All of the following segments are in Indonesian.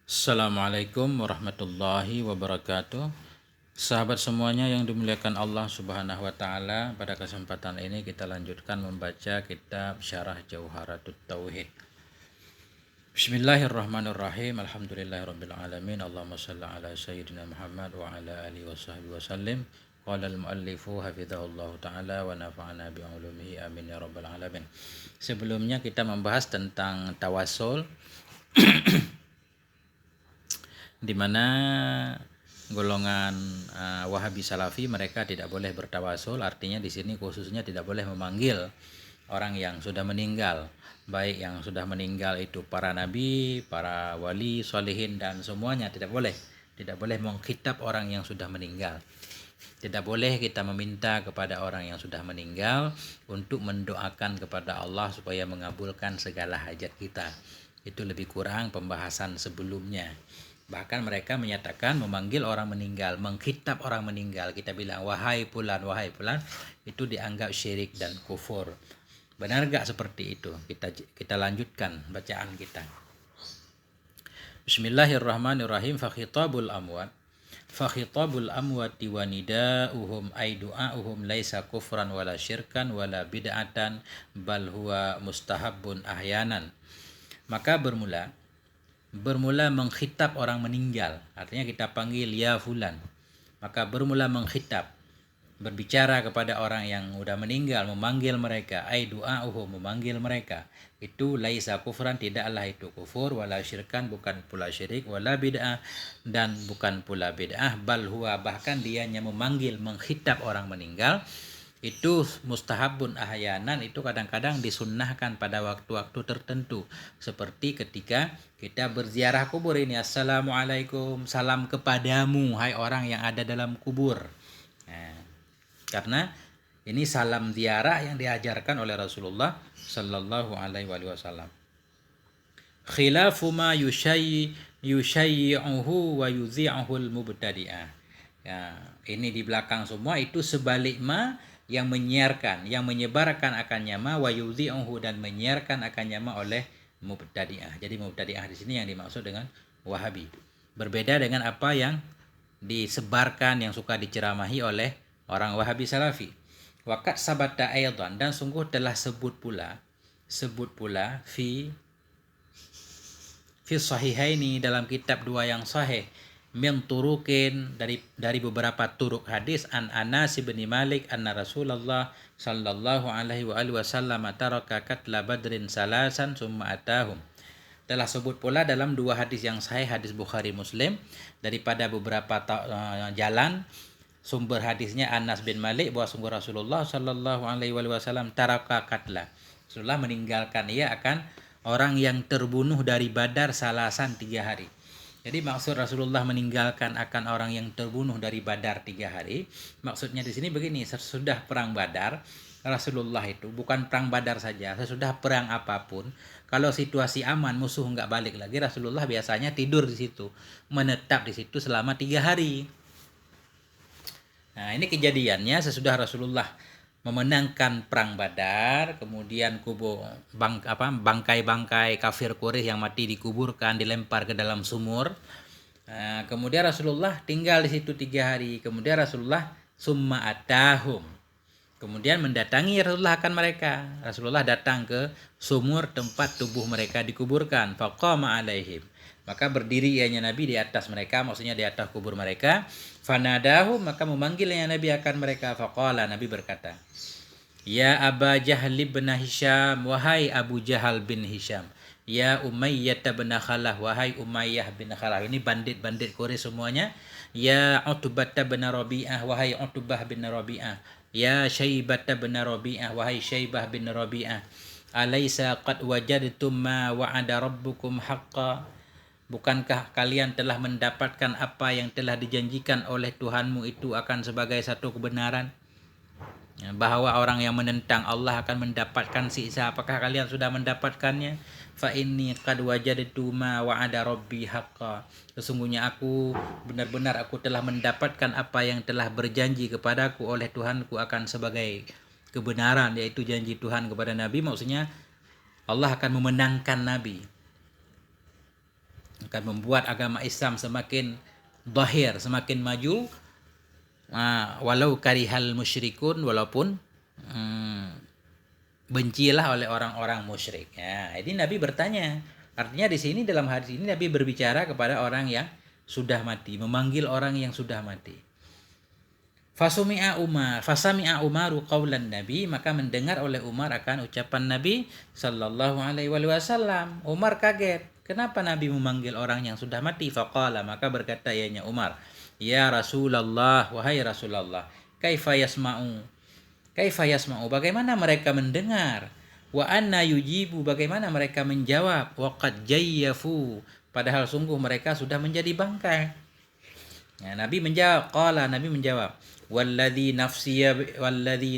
Assalamualaikum warahmatullahi wabarakatuh. Sahabat semuanya yang dimuliakan Allah Subhanahu wa taala, pada kesempatan ini kita lanjutkan membaca kitab Syarah Jauharatut Tauhid. Bismillahirrahmanirrahim. Alhamdulillahirabbil alamin. Allahumma shalli ala sayyidina Muhammad wa ala alihi washabbihi wasallim. Qala al-muallifu hafizahullahu taala wa nafa'ana bi ulumihi amin ya rabbal alamin. Sebelumnya kita membahas tentang tawasul di mana golongan Wahabi Salafi mereka tidak boleh bertawasul. Artinya di sini khususnya tidak boleh memanggil orang yang sudah meninggal, baik yang sudah meninggal itu para nabi, para wali, solihin dan semuanya tidak boleh mengkhitab orang yang sudah meninggal. Tidak boleh kita meminta kepada orang yang sudah meninggal untuk mendoakan kepada Allah supaya mengabulkan segala hajat kita. Itu lebih kurang pembahasan sebelumnya. Bahkan mereka menyatakan memanggil orang meninggal, mengkhitab orang meninggal. Kita bilang wahai fulan, itu dianggap syirik dan kufur. Benar gak seperti itu? Kita lanjutkan bacaan kita. Bismillahirrahmanirrahim. Fakhitabul amwati wa nida'uhum ay du'a'uhum laisa kufran wala syirkan wala bid'atan bal huwa mustahabbun ahyanan. Maka bermula mengkhitab orang meninggal, artinya kita panggil ya fulan. Maka bermula mengkhitab, berbicara kepada orang yang sudah meninggal, memanggil mereka, ai du'a'uhum, memanggil mereka, itu laisa kufran, tidaklah itu kufur, wala syirkan, bukan pula syirik, wala bid'ah, dan bukan pula bid'ah, bal huwa, bahkan dianya memanggil, mengkhitab orang meninggal itu mustahabun ahyanan, itu kadang-kadang disunnahkan pada waktu-waktu tertentu, seperti ketika kita berziarah kubur ini, assalamualaikum, salam kepadamu hai orang yang ada dalam kubur. Nah, karena ini salam ziarah yang diajarkan oleh Rasulullah sallallahu alaihi wasallam. Khilafu ma yushayyi'uhu wa yudhi'uhul mubtadi'ah. Ya, ini di belakang semua itu sebalik ma, yang menyiarkan, yang menyebarkan akannya ma, wa yudhi'uhu, dan menyiarkan akannya ma oleh mubtadi'ah. Jadi mubtadi'ah di sini yang dimaksud dengan Wahabi. Berbeda dengan apa yang disebarkan, yang suka diceramahi oleh orang Wahabi Salafi. Waqad sabata aidan, dan sungguh telah sebut pula fi sahihaini, dalam kitab dua yang sahih, min turukin, dari beberapa turuk hadis, an Anas bin Malik anna Rasulullah sallallahu alaihi wasallam taraka katla badrin salasan summa atahum. Telah sebut pula dalam dua hadis yang sahih, hadis Bukhari Muslim, daripada beberapa jalan sumber hadisnya Anas bin Malik, bahwa sungguh Rasulullah sallallahu alaihi wasallam taraka katla, Rasulullah meninggalkan ia akan orang yang terbunuh dari Badar salasan 3 hari. Jadi maksud Rasulullah meninggalkan akan orang yang terbunuh dari Badar 3 hari, maksudnya di sini begini, sesudah perang Badar, Rasulullah itu bukan perang Badar saja, sesudah perang apapun, kalau situasi aman, musuh nggak balik lagi, Rasulullah biasanya tidur di situ, menetap di situ selama 3 hari. Nah, ini kejadiannya sesudah Rasulullah memenangkan perang Badar, kemudian bangkai-bangkai kafir Quraisy yang mati dikuburkan, dilempar ke dalam sumur. Nah, kemudian Rasulullah tinggal di situ 3 hari. Kemudian Rasulullah summa atahum, kemudian mendatangi Rasulullah akan mereka. Rasulullah datang ke sumur tempat tubuh mereka dikuburkan. Faqama alaihim, maka berdiri ianya Nabi di atas mereka, maksudnya di atas kubur mereka. Fanadahu, maka memanggilnya Nabi akan mereka. Faqala, Nabi berkata, ya Aba Jahal bin Hisham, wahai Abu Jahal bin Hisham. Ya Umayyah bin Khalaf, wahai Umayyah bin Khalaf. Ini bandit-bandit Quraisy semuanya. Ya Utbah bin Rabi'ah, wahai Utbah bin Rabi'ah. Ya Syaibah bin Rabi'ah, wahai Syaibah bin Rabi'ah. Alaysa qad wajadtum ma wa'ada rabbukum haqqan, bukankah kalian telah mendapatkan apa yang telah dijanjikan oleh Tuhanmu itu akan sebagai satu kebenaran? Bahwa orang yang menentang Allah akan mendapatkan siksa. Apakah kalian sudah mendapatkannya? Fa inni qad wajadtu ma wa'ada rabbi haqqan, sesungguhnya aku benar-benar telah mendapatkan apa yang telah berjanji kepadaku oleh Tuhanku akan sebagai kebenaran, yaitu janji Tuhan kepada Nabi, maksudnya Allah akan memenangkan Nabi. akan membuat agama Islam semakin zahir, semakin maju, walau karihal musyrikun, walaupun bencilah oleh orang-orang musyrik. Ya, ini Nabi bertanya. Artinya di sini dalam hadis ini Nabi berbicara kepada orang yang sudah mati, memanggil orang yang sudah mati. Fasami'a Umaru qaulan Nabi, maka mendengar oleh Umar akan ucapan Nabi sallallahu alaihi wasallam. Umar kaget, kenapa Nabi memanggil orang yang sudah mati? Faqala, maka berkata ianya Umar, ya Rasulullah, wahai Rasulullah, kaifa yasma'u, bagaimana mereka mendengar? Wa anna yujibu, bagaimana mereka menjawab? Wa qad jayyafu, padahal sungguh mereka sudah menjadi bangkai. Ya, Nabi menjawab, Nabi menjawab, walladzi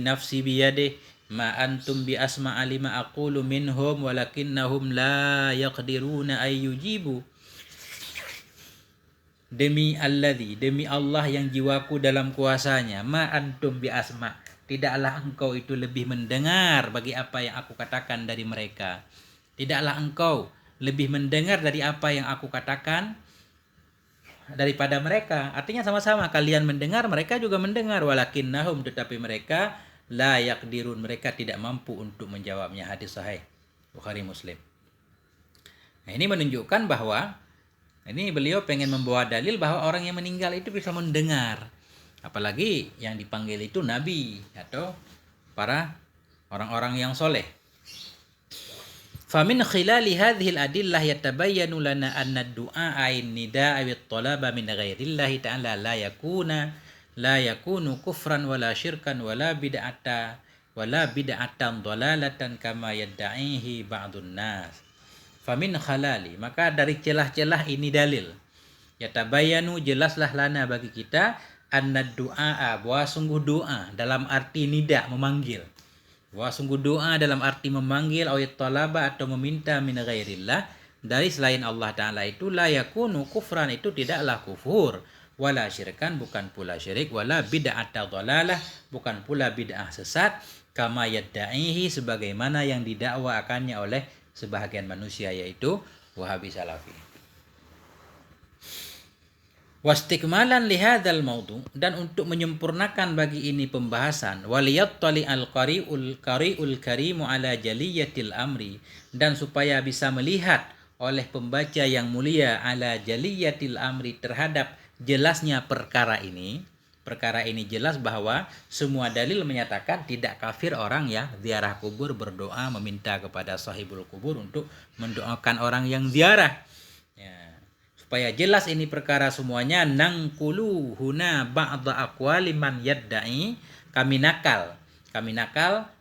nafsi biyadih ma antum bi asma'a lima aqulu minhum walakinnahum la yaqdiruna ay yujibu. Demi Allah yang jiwaku dalam kuasanya, ma antum bi asma', tidaklah engkau itu lebih mendengar bagi apa yang aku katakan dari mereka. Tidaklah engkau lebih mendengar dari apa yang aku katakan daripada mereka. Artinya sama-sama kalian mendengar, mereka juga mendengar. Walakinnahum, tetapi mereka la yaqdirun, mereka tidak mampu untuk menjawabnya. Hadis sahih Bukhari Muslim. Nah, ini menunjukkan bahwa ini beliau pengen membawa dalil bahwa orang yang meninggal itu bisa mendengar. Apalagi yang dipanggil itu nabi atau para orang-orang yang soleh. Famin khilali hadhil adillah yatabayyanu lana anna ad-du'a ain nida'a wa talaba min ghairillahi ta'ala la yakunu kufran wala syirkan wala bid'atan dhalalatan kama yadda'ihi ba'dun nas. Famin khalali, maka dari celah-celah ini dalil. Yatabayyanu, jelaslah lana bagi kita, anna ad-du'a, bahwa sungguh doa dalam arti nida, memanggil. Wah, sungguh doa dalam arti memanggil awit talaba atau meminta min ghairillah, dari selain Allah Ta'ala itu la yakunu kufran, itu tidaklah kufur, wala syirkan, bukan pula syirik, wala bid'ata dhalalah, bukan pula bid'ah sesat, kama yadda'ihi, sebagaimana yang didakwa akannya oleh sebahagian manusia, yaitu Wahabi Salafi. Wastikmalan lihadzal maudu, dan untuk menyempurnakan bagi ini pembahasan, waliyattali al-qari'ul karimu ala jaliyatil amri, dan supaya bisa melihat oleh pembaca yang mulia ala jaliyatil amri, terhadap jelasnya perkara ini. Perkara ini jelas bahwa semua dalil menyatakan tidak kafir orang yang ziarah kubur, berdoa meminta kepada sahibul kubur untuk mendoakan orang yang ziarah. Supaya jelas ini perkara semuanya, nangkulu huna ba'dha aqwali man yadda'i,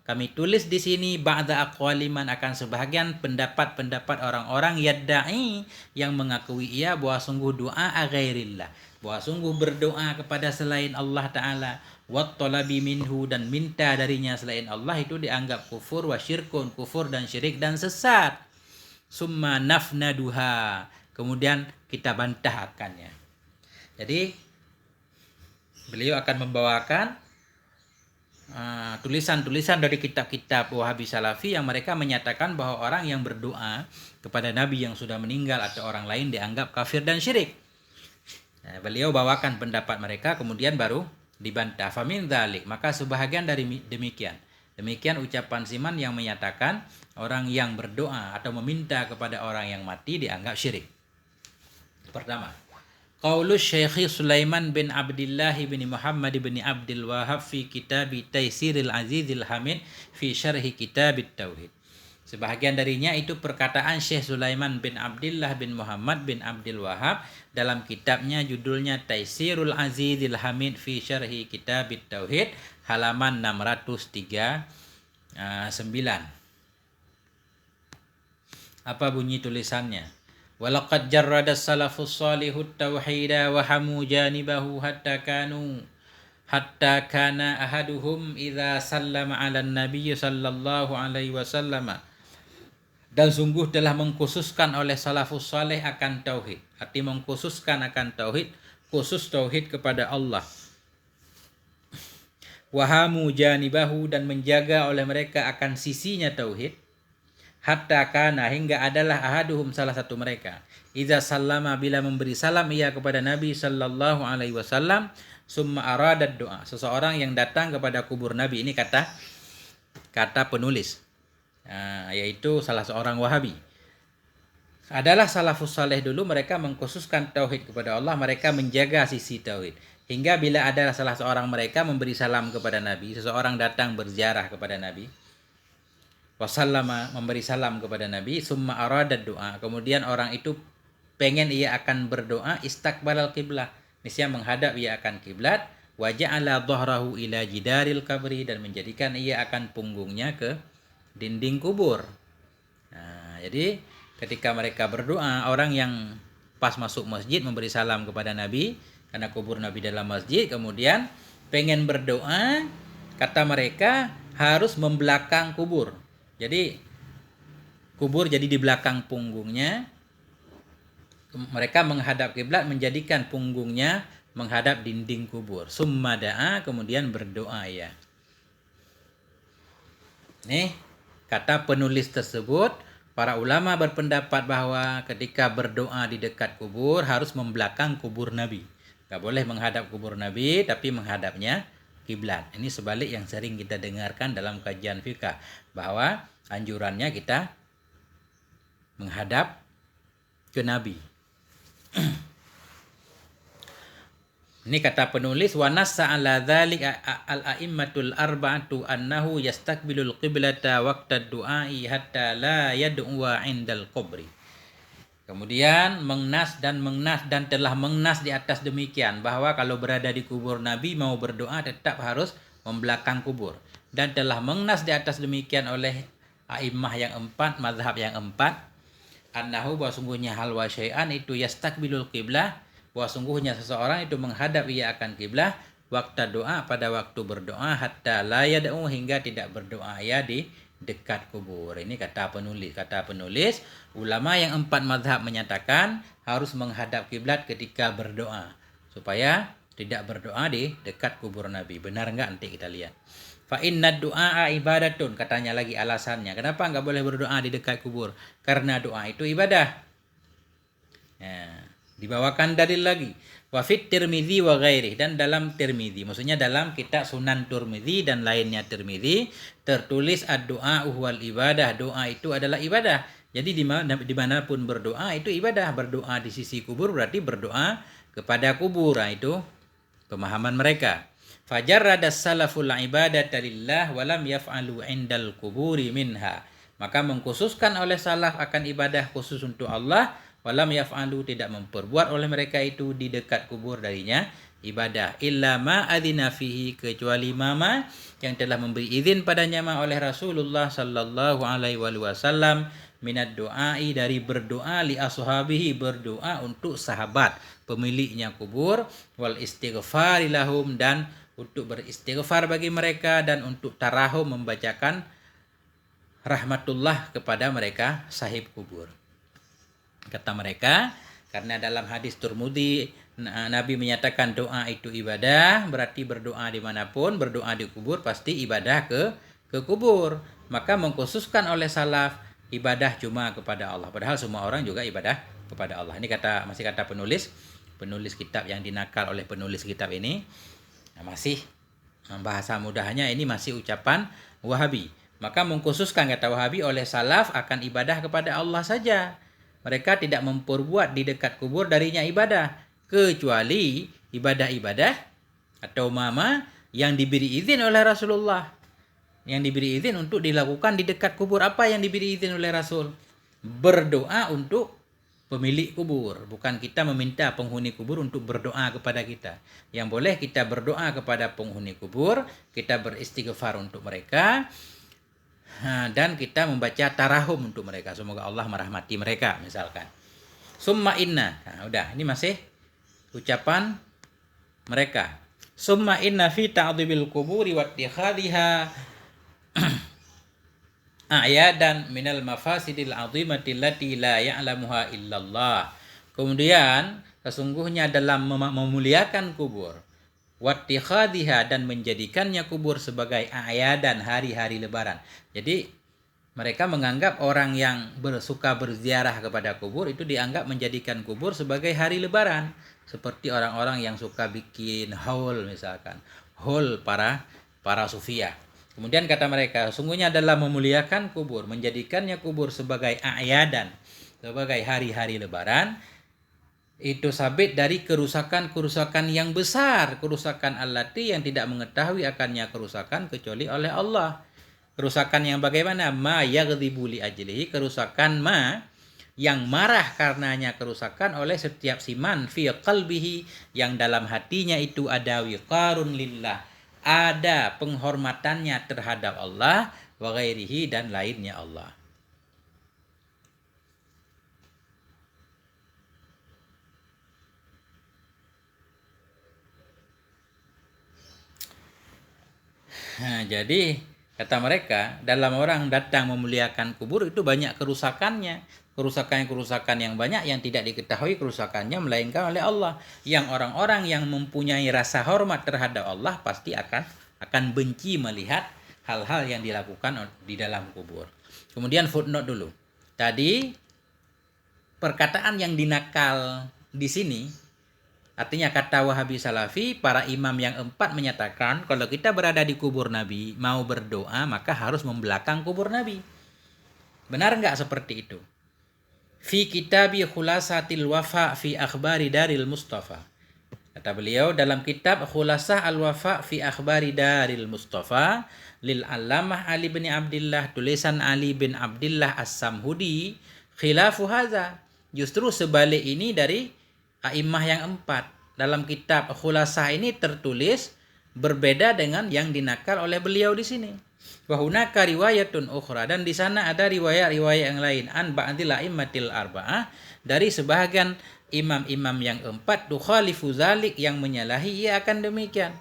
kami tulis di sini ba'dha aqwali man, akan sebahagian pendapat-pendapat orang-orang yadda'i, yang mengakui ia bahwa sungguh doa ghairillah, bahwa sungguh berdoa kepada selain Allah Ta'ala, wat talabi minhu, dan minta darinya selain Allah, itu dianggap kufur, wa syirkun, kufur dan syirik dan sesat. Summa nafnaduha, kemudian kita bantah akannya. Jadi beliau akan membawakan tulisan-tulisan dari kitab-kitab Wahabi Salafi yang mereka menyatakan bahwa orang yang berdoa kepada Nabi yang sudah meninggal atau orang lain dianggap kafir dan syirik. Nah, beliau bawakan pendapat mereka, kemudian baru dibantah. Famin dzalik, maka sebahagian dari demikian ucapan Siman yang menyatakan orang yang berdoa atau meminta kepada orang yang mati dianggap syirik. Pertama, qaulus Syekh Sulaiman bin Abdullah bin Muhammad bin Abdul Wahhab fi kitab Taisiril Azizil Hamid fi syarhi kitab Tauhid. Sebahagian darinya itu perkataan Syekh Sulaiman bin Abdullah bin Muhammad bin Abdul Wahhab dalam kitabnya judulnya Taisirul Azizil Hamid fi syarhi kitab Tauhid, halaman 639. Apa bunyi tulisannya? Walaqad jarrada salafus salihut tauhida wa hamu janibahu hatta kana ahaduhum idza sallama 'alan nabiy sallallahu alaihi wasallam. Dan sungguh telah mengkhususkan oleh salafus saleh akan tauhid. Arti mengkhususkan akan tauhid, khusus tauhid kepada Allah. Wa hamu janibahu, dan menjaga oleh mereka akan sisinya tauhid. hatta kana hingga adalah ahaduhum salah satu mereka iza sallama bila memberi salam ia kepada Nabi sallallahu alaihi wasallam summa aradat doa seseorang yang datang kepada kubur Nabi ini kata penulis yaitu salah seorang Wahabi adalah salafus saleh dulu mereka mengkhususkan tauhid kepada Allah mereka menjaga sisi tauhid hingga bila ada salah seorang mereka memberi salam kepada Nabi seseorang datang berziarah kepada Nabi wasallama memberi salam kepada Nabi summa aradat doa kemudian orang itu pengen ia akan berdoa istaqbalal qiblah niscaya menghadap ia akan kiblat wa ja'ala dhahrahu ila jidaril qabri dan menjadikan ia akan punggungnya ke dinding kubur. Jadi ketika mereka berdoa orang yang pas masuk masjid memberi salam kepada Nabi karena kubur Nabi dalam masjid kemudian pengen berdoa kata mereka harus membelakang kubur. Jadi kubur jadi di belakang punggungnya. Mereka menghadap kiblat menjadikan punggungnya menghadap dinding kubur. Summa da'a kemudian berdoa ya. Nih kata penulis tersebut para ulama berpendapat bahwa ketika berdoa di dekat kubur harus membelakang kubur Nabi. Gak boleh menghadap kubur Nabi tapi menghadapnya kiblat. Ini sebalik yang sering kita dengarkan dalam kajian fikih bahwa anjurannya kita menghadap ke Nabi. Ini kata penulis wa nassa ala dzalik al-a'immatul arba'atu annahu yastaqbilul qiblata waqtad du'ai hatta la yad'u 'indal qabri. Kemudian mengnas dan telah mengnas di atas demikian bahwa kalau berada di kubur Nabi mau berdoa tetap harus membelakang kubur dan telah mengnas di atas demikian oleh a'immah yang empat mazhab yang empat annahu bahwa sungguhnya hal wa syai'an itu yastaqbilul qiblah bahwa sungguhnya seseorang itu menghadap ia akan kiblah waktu doa pada waktu berdoa hatta la yad'u hingga tidak berdoa ya di dekat kubur. Ini kata penulis ulama yang empat mazhab menyatakan harus menghadap kiblat ketika berdoa supaya tidak berdoa di dekat kubur Nabi. Benar enggak nanti kita lihat. Fa inna du'a ibadatun katanya lagi alasannya. Kenapa enggak boleh berdoa di dekat kubur? Karena doa itu ibadah. Dibawakan dalil lagi wa fit Tirmidzi wa ghairi dan dalam Tirmidzi maksudnya dalam kitab Sunan Tirmidzi dan lainnya Tirmidzi tertulis ad-du'a wal ibadah doa itu adalah ibadah jadi dimanapun berdoa itu ibadah berdoa di sisi kubur berarti berdoa kepada kubur itu pemahaman mereka fajarrada salaful ibadata lillah wa lam yaf'alu 'indal kuburi minha maka mengkhususkan oleh salaf akan ibadah khusus untuk Allah walam yaf'alu tidak memperbuat oleh mereka itu di dekat kubur darinya ibadah illa ma adzina fihi kecuali mama yang telah memberi izin padanya oleh Rasulullah sallallahu alaihi wasallam minad du'ai dari berdoa li ashabihi berdoa untuk sahabat pemiliknya kubur wal istighfar lahum dan untuk beristighfar bagi mereka dan untuk tarahum membacakan rahmatullah kepada mereka sahib kubur. Kata mereka, karena dalam hadis Tirmidzi Nabi menyatakan doa itu ibadah, berarti berdoa dimanapun, berdoa di kubur pasti ibadah ke kubur. Maka mengkhususkan oleh salaf ibadah cuma kepada Allah. Padahal semua orang juga ibadah kepada Allah. Ini masih kata penulis kitab yang dinakal oleh penulis kitab ini masih bahasa mudahnya ini masih ucapan Wahabi. Maka mengkhususkan kata Wahabi oleh salaf akan ibadah kepada Allah saja. Mereka tidak memperbuat di dekat kubur darinya ibadah kecuali ibadah-ibadah atau mama yang diberi izin oleh Rasulullah. Yang diberi izin untuk dilakukan di dekat kubur. Apa yang diberi izin oleh Rasul? Berdoa untuk pemilik kubur. Bukan kita meminta penghuni kubur untuk berdoa kepada kita. Yang boleh kita berdoa kepada penghuni kubur, kita beristighfar untuk mereka, dan kita membaca tarahum untuk mereka. Semoga Allah merahmati mereka misalkan. Summa inna. Udah, ini masih ucapan mereka. Summa inna fi ta'dhibil quburi wa ittikhadhiha ayadan minal mafasidil azimati allati la ya'lamuha illallah. Kemudian sesungguhnya dalam memuliakan kubur wattikhadhiha dan menjadikannya kubur sebagai ayadan hari-hari lebaran. Jadi Mereka menganggap orang yang suka berziarah kepada kubur itu dianggap menjadikan kubur sebagai hari lebaran. Seperti orang-orang yang suka bikin haul misalkan. Haul para sufiah. Kemudian kata mereka, sungguhnya adalah memuliakan kubur, menjadikannya kubur sebagai a'yadan, sebagai hari-hari lebaran. Itu sabit dari kerusakan-kerusakan yang besar, kerusakan allati yang tidak mengetahui akannya kerusakan kecuali oleh Allah. Kerusakan yang bagaimana? Ma yaghdibu li ajlihi, kerusakan ma yang marah karenanya kerusakan oleh setiap siman fi qalbihi, yang dalam hatinya itu ada wiqarun lillah, ada penghormatannya terhadap Allah, wa ghairihi, dan lainnya Allah. Nah, jadi kata mereka, dalam orang datang memuliakan kubur itu banyak kerusakannya. Kerusakan-kerusakan yang banyak yang tidak diketahui kerusakannya melainkan oleh Allah. Yang orang-orang yang mempunyai rasa hormat terhadap Allah pasti akan benci melihat hal-hal yang dilakukan di dalam kubur. Kemudian footnote dulu. Tadi perkataan yang dinakal di sini, artinya kata Wahabi Salafi, para imam yang 4 menyatakan kalau kita berada di kubur Nabi, mau berdoa maka harus membelakang kubur Nabi. Benar nggak seperti itu? Fi kitabi khulasatil wafa fi akhbari daril Mustafa. Kata beliau dalam kitab Khulasah al-Wafa fi akhbari daril Mustafa lil Allamah Ali bin Abdillah, tulisan Ali bin Abdillah As-Samhudi, khilafu hadza. Justru sebalik ini dari a'immah yang 4. Dalam kitab Khulasah ini tertulis berbeda dengan yang dinakal oleh beliau di sini. Wa hunaka riwayatun ukhra, dan di sana ada riwayat-riwayat yang lain an ba'dil a'immatil arba'ah, dari sebahagian imam-imam yang 4, tukhalifu zalik, yang menyalahi ia akan demikian.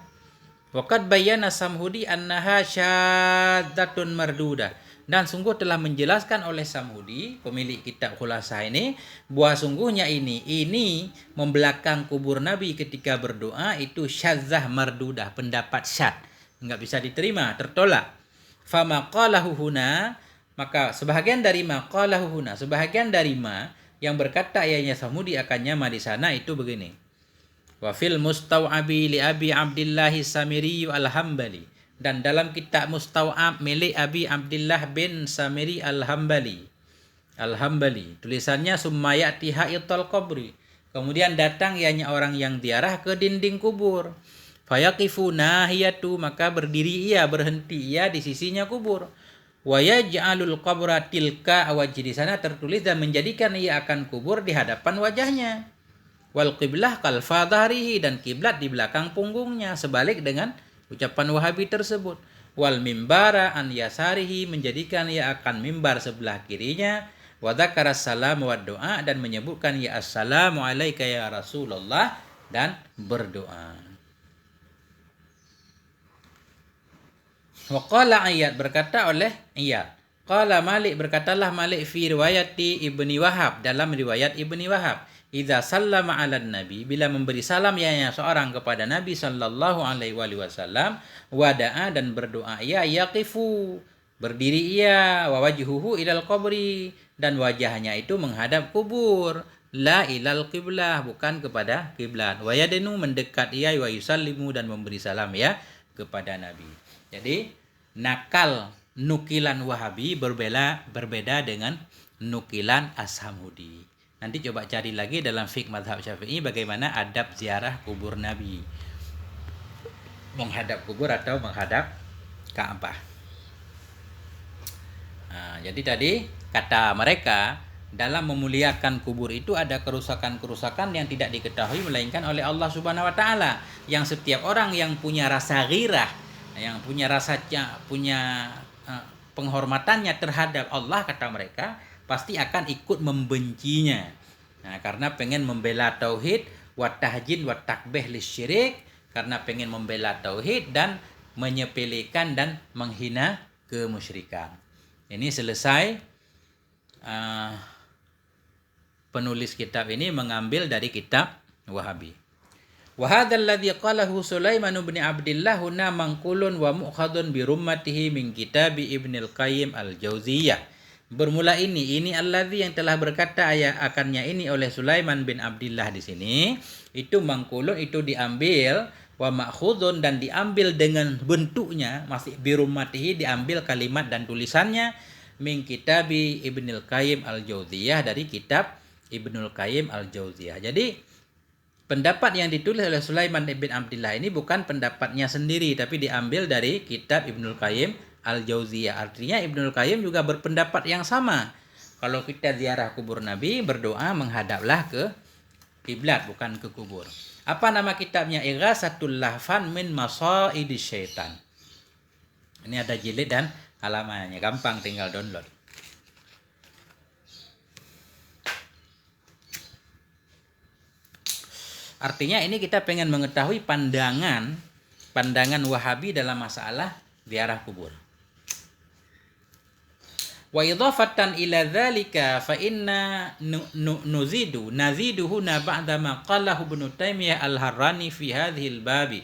Waqad bayyana Samhudi annaha syadzatun mardudah, dan sungguh telah menjelaskan oleh Samhudi, pemilik kitab Khulasah ini, bahwa sungguhnya ini membelakang kubur Nabi ketika berdoa itu syadzah mardudah, pendapat syad, enggak bisa diterima, tertolak. Fama qalahu huna, maka sebahagian dari ma qalahu huna, sebahagian dari ma yang berkata ianya Samhudi akannya ma di sana itu begini. Wa fil mustau'abi li Abi Abdillah Samiri al-Hambali, dan dalam kitab Mustau'ab milik Abi Abdillah bin Samiri al-Hambali, tulisannya summa ya'ti ha'ital qabri, kemudian datang ianya orang yang ziarah ke dinding kubur. Fayaqifu nahiyatu, maka berdiri ia, berhenti ia di sisinya kubur. Wa yaj'alul qabra tilka wajhi, di sana tertulis dan menjadikan ia akan kubur di hadapan wajahnya. Wal qiblah kal fadharihi, dan kiblat di belakang punggungnya, sebalik dengan ucapan Wahabi tersebut. Wal mimbara an yasarihi, menjadikan ia akan mimbar sebelah kirinya. Wa dzakara salam wa doa, dan menyebutkan ya assalamu alayka ya Rasulullah, dan berdoa. Wa qala Iyad, berkata oleh Iyad. Qala Malik, berkatalah Malik fi riwayati Ibni Wahab, dalam riwayat Ibni Wahab. Idza sallama 'alan nabi, bila memberi salam ianya seorang kepada Nabi sallallahu alaihi wasallam, wada'a, dan berdoa ia, yaqifu, berdiri ia, wa wajhuhu ilal qabri, dan wajahnya itu menghadap kubur, la ilal qiblah, bukan kepada kiblat, wa yadenu, mendekat ia, wa yusallimu, dan memberi salam ya kepada Nabi. Jadi nakal nukilan Wahabi berbeda dengan nukilan As-Samhudi. Nanti coba cari lagi dalam fiqh mazhab Syafi'i bagaimana adab ziarah kubur Nabi, menghadap kubur atau menghadap Ka'bah. Nah, jadi tadi kata mereka, dalam memuliakan kubur itu ada kerusakan-kerusakan yang tidak diketahui melainkan oleh Allah Subhanahu wa taala, yang setiap orang yang punya rasa ghirah, yang punya penghormatannya terhadap Allah, kata mereka, pasti akan ikut membencinya. Nah, karena pengen membela tauhid, wa tahjin wa takbih lisyirik, karena pengen membela tauhid dan menyepelekan dan menghina kemusyrikan. Ini selesai penulis kitab ini mengambil dari kitab Wahabi. Wa hadzal ladzi qalahu Sulaiman bin Abdillah huna manqulun wa mu'khadun bi rummatihi min kitab Ibnul Qayyim al-Jauziyah. Bermula ini alladzi yang telah berkata akannya ini oleh Sulaiman bin Abdillah di sini, itu mangkulun, itu diambil, wa ma'khudun, dan diambil dengan bentuknya, masih bi rummatihi, diambil kalimat dan tulisannya, min kitab Ibnul Qayyim al-Jauziyah, dari kitab Ibnul Qayyim al-Jauziyah. Jadi pendapat yang ditulis oleh Sulaiman bin Abdillah ini bukan pendapatnya sendiri, tapi diambil dari kitab Ibnul Qayyim al-Jauziyah. Artinya Ibnul Qayyim juga berpendapat yang sama. Kalau kita ziarah kubur Nabi, berdoa menghadaplah ke kiblat, bukan ke kubur. Apa nama kitabnya? Ighasatul Lahfan min Masaidis Syaitan. Ini ada jilid dan halamannya, gampang tinggal download. Artinya ini kita pengen mengetahui pandangan Wahabi dalam masalah ziarah kubur. Wa idhafatan ila dzalika fa inna naziduhu ba'da ma qalahu Ibnu Taimiyah al-Harrani fi hadhil babi.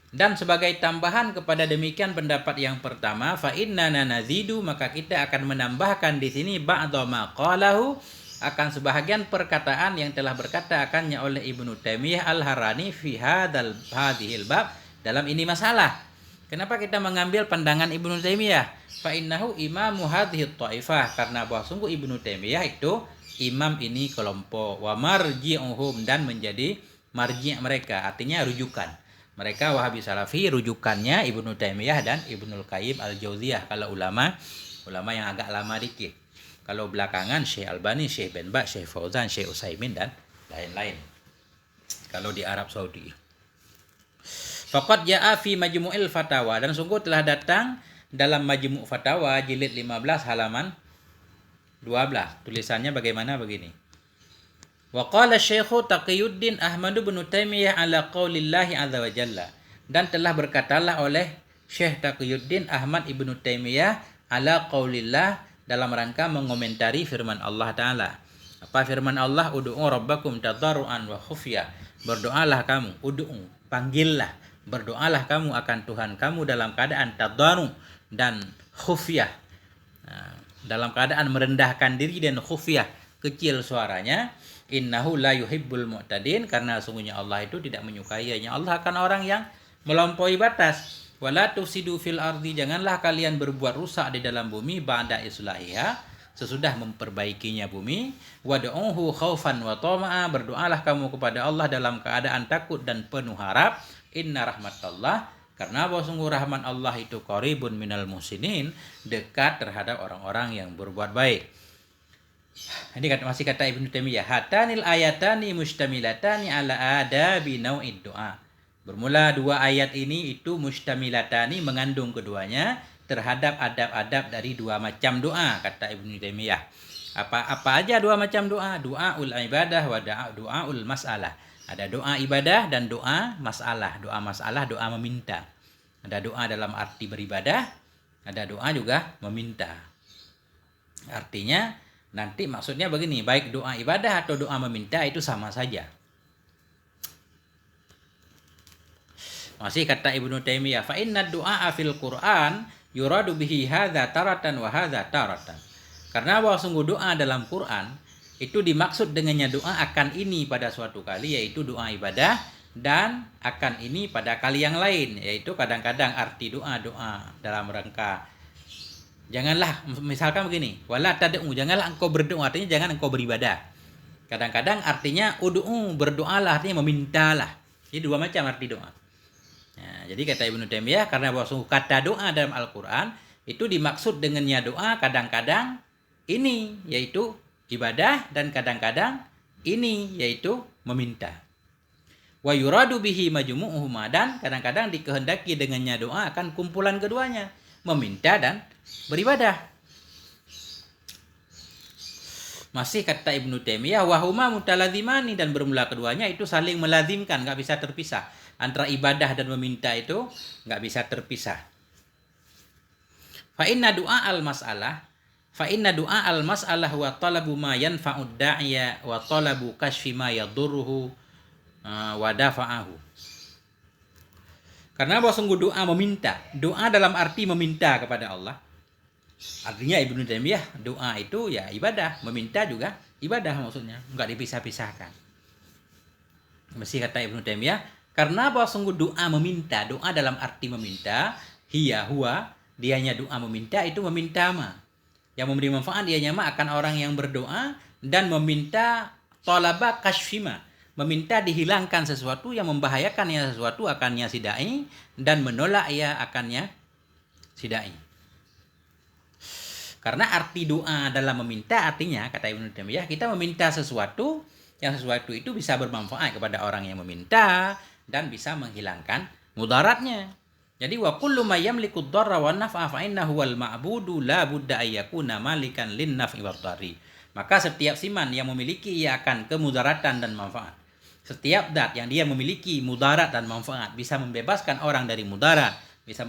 Dan sebagai tambahan kepada demikian pendapat yang pertama, fa inna nazidu, maka kita akan menambahkan di sini ba'da ma qalahu, akan sebahagian perkataan yang telah berkata akannya oleh Ibnu Taimiyah al-Harrani fi hadhil bab, dalam ini masalah. Kenapa kita mengambil pandangan Ibnu Taimiyah? Fa innahu imamu hadhihi taifah, karena bahwa sungguh Ibnu Taimiyah itu imam ini kelompok, wa marji'uhum, dan menjadi marji' mereka, artinya rujukan. Mereka Wahabi Salafi rujukannya Ibnu Taimiyah dan Ibnul Qayyim al-Jauziyah kalau ulama yang agak lama dikit. Kalau belakangan Syekh Albani, Syekh bin Baz, Syekh Fauzan, Syekh Utsaimin, dan lain-lain. Kalau di Arab Saudi. Faqad ja'a fi Majmu'il Fatawa, dan sungguh telah datang dalam Majmu' Fatawa jilid 15 halaman 12. Tulisannya bagaimana? Begini. Wa qala Syekh Taqiyuddin Ahmad bin Taimiyah ala qaulillahi azza wa jalla, dan telah berkatalah oleh Syekh Taqiyuddin Ahmad ibnu Taimiyah ala qaulillah, dalam rangka mengomentari firman Allah Ta'ala. Apa firman Allah? Udu'u rabbakum tadarruan wa khufyah. Berdoalah kamu, udu'u, panggillah, berdoalah kamu akan Tuhan kamu dalam keadaan tadarru dan khufyah. Dalam keadaan merendahkan diri dan khufyah, kecil suaranya. Innahu la yuhibbul mu'tadin, karena sungguhnya Allah itu tidak menyukainya. Allah akan orang yang melampaui batas. Wala tufsidu fil ardi, janganlah kalian berbuat rusak di dalam bumi, ba'da islahiha, sesudah memperbaikinya bumi. Wad'uhu khaufan wa tama'a, berdoalah kamu kepada Allah dalam keadaan takut dan penuh harap. Inna rahmatallah, karena bahwa sungguh rahmat Allah itu qaribun minal muhsinin, dekat terhadap orang-orang yang berbuat baik. Ini masih kata Ibnu Taimiyah, hatanil ayatani mustamilatani ala adabi nau'id du'a. Bermula dua ayat ini itu mustamilatani, mengandung keduanya terhadap adab-adab dari dua macam doa, kata Ibnu Taimiyah. Apa aja dua macam doa? Doaul ibadah wa doaul mas'alah. Ada doa ibadah dan doa masalah. Doa masalah, doa meminta. Ada doa dalam arti beribadah, ada doa juga meminta. Artinya nanti maksudnya begini, baik doa ibadah atau doa meminta itu sama saja. Masih kata Ibnu Taimiyah, fa inna du'a fil Qur'an yuradu bihi hadza taratan wa hadza taratan. Karena bahwa sungguh doa dalam Quran itu dimaksud dengannya doa akan ini pada suatu kali, yaitu doa ibadah, dan akan ini pada kali yang lain, yaitu kadang-kadang arti doa dalam rangka janganlah, misalkan begini, wala tad'u, janganlah engkau berdoa, artinya jangan engkau beribadah. Kadang-kadang artinya ud'u, berdoalah, artinya memintalah. Jadi dua macam arti doa. Nah, jadi kata Ibnu Taimiyah, karena bahwa sungguh kata doa dalam Al-Quran itu dimaksud dengannya doa kadang-kadang ini, yaitu ibadah, dan kadang-kadang ini, yaitu meminta. Wa yuradu bihi majmu'uhuma, dan kadang-kadang dikehendaki dengannya doa akan kumpulan keduanya, meminta dan beribadah. Masih kata Ibnu Taimiyah, wahuma mutalazimani, dan bermula keduanya itu saling melazimkan, nggak bisa terpisah. Antara ibadah dan meminta itu nggak bisa terpisah. Fa inna du'a al-mas'alah wa talabu ma yanfa'ud da'iya wa talabu kashfi ma yadurruhu wa dafa'ahu. Karena bahwa sungguh doa meminta, doa dalam arti meminta kepada Allah. Artinya Ibnu Taimiyah doa itu ya ibadah, meminta juga ibadah maksudnya, enggak dipisah-pisahkan. Mesti kata Ibnu Taimiyah, karena bahwa sungguh doa meminta, doa dalam arti meminta, huwa, dianya doa meminta itu meminta ma. Yang memberi manfaat dianya ma akan orang yang berdoa dan meminta talaba kashfima, meminta dihilangkan sesuatu yang membahayakannya sesuatu akannya si dai dan menolak ia akannya si dai. Karena arti doa dalam meminta artinya kata Ibnu Taimiyah kita meminta sesuatu yang sesuatu itu bisa bermanfaat kepada orang yang meminta dan bisa menghilangkan mudaratnya. Jadi wa kullu ma yamliku ad-darra wan naf'a fa innahu wal ma'budu la budda ay yakuna malikan lin naf'i wad darri. Maka setiap siman yang memiliki ia akan kemudaratan dan manfaat. Setiap zat yang dia memiliki mudarat dan manfaat bisa membebaskan orang dari mudarat, bisa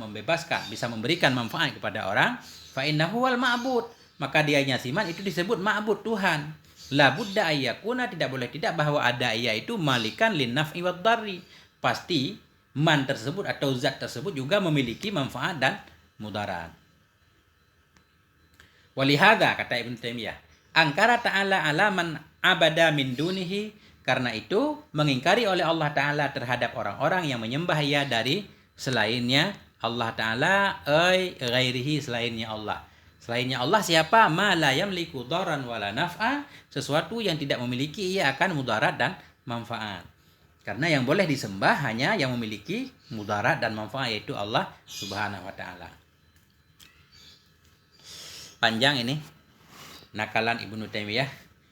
memberikan manfaat kepada orang, fa innahu wal ma'bud. Maka dianya siman itu disebut ma'bud Tuhan. La budda ay yakuna tidak boleh tidak bahwa ada ia itu malikan lin naf'i wad darri. Pasti man tersebut atau zat tersebut juga memiliki manfaat dan mudarat. Walihada kata Ibnu Taimiyah, angkara ta'ala ala man abada min dunihi, karena itu mengingkari oleh Allah Ta'ala terhadap orang-orang yang menyembah ia dari selainnya Allah Ta'ala, ghairihi selainnya Allah. Selainnya Allah siapa? Ma la yamliku daran wala naf'a, sesuatu yang tidak memiliki ia akan mudarat dan manfaat. Karena yang boleh disembah hanya yang memiliki mudarat dan manfaat yaitu Allah Subhanahu wa taala. Panjang ini nakalan Ibnu Taimiyah.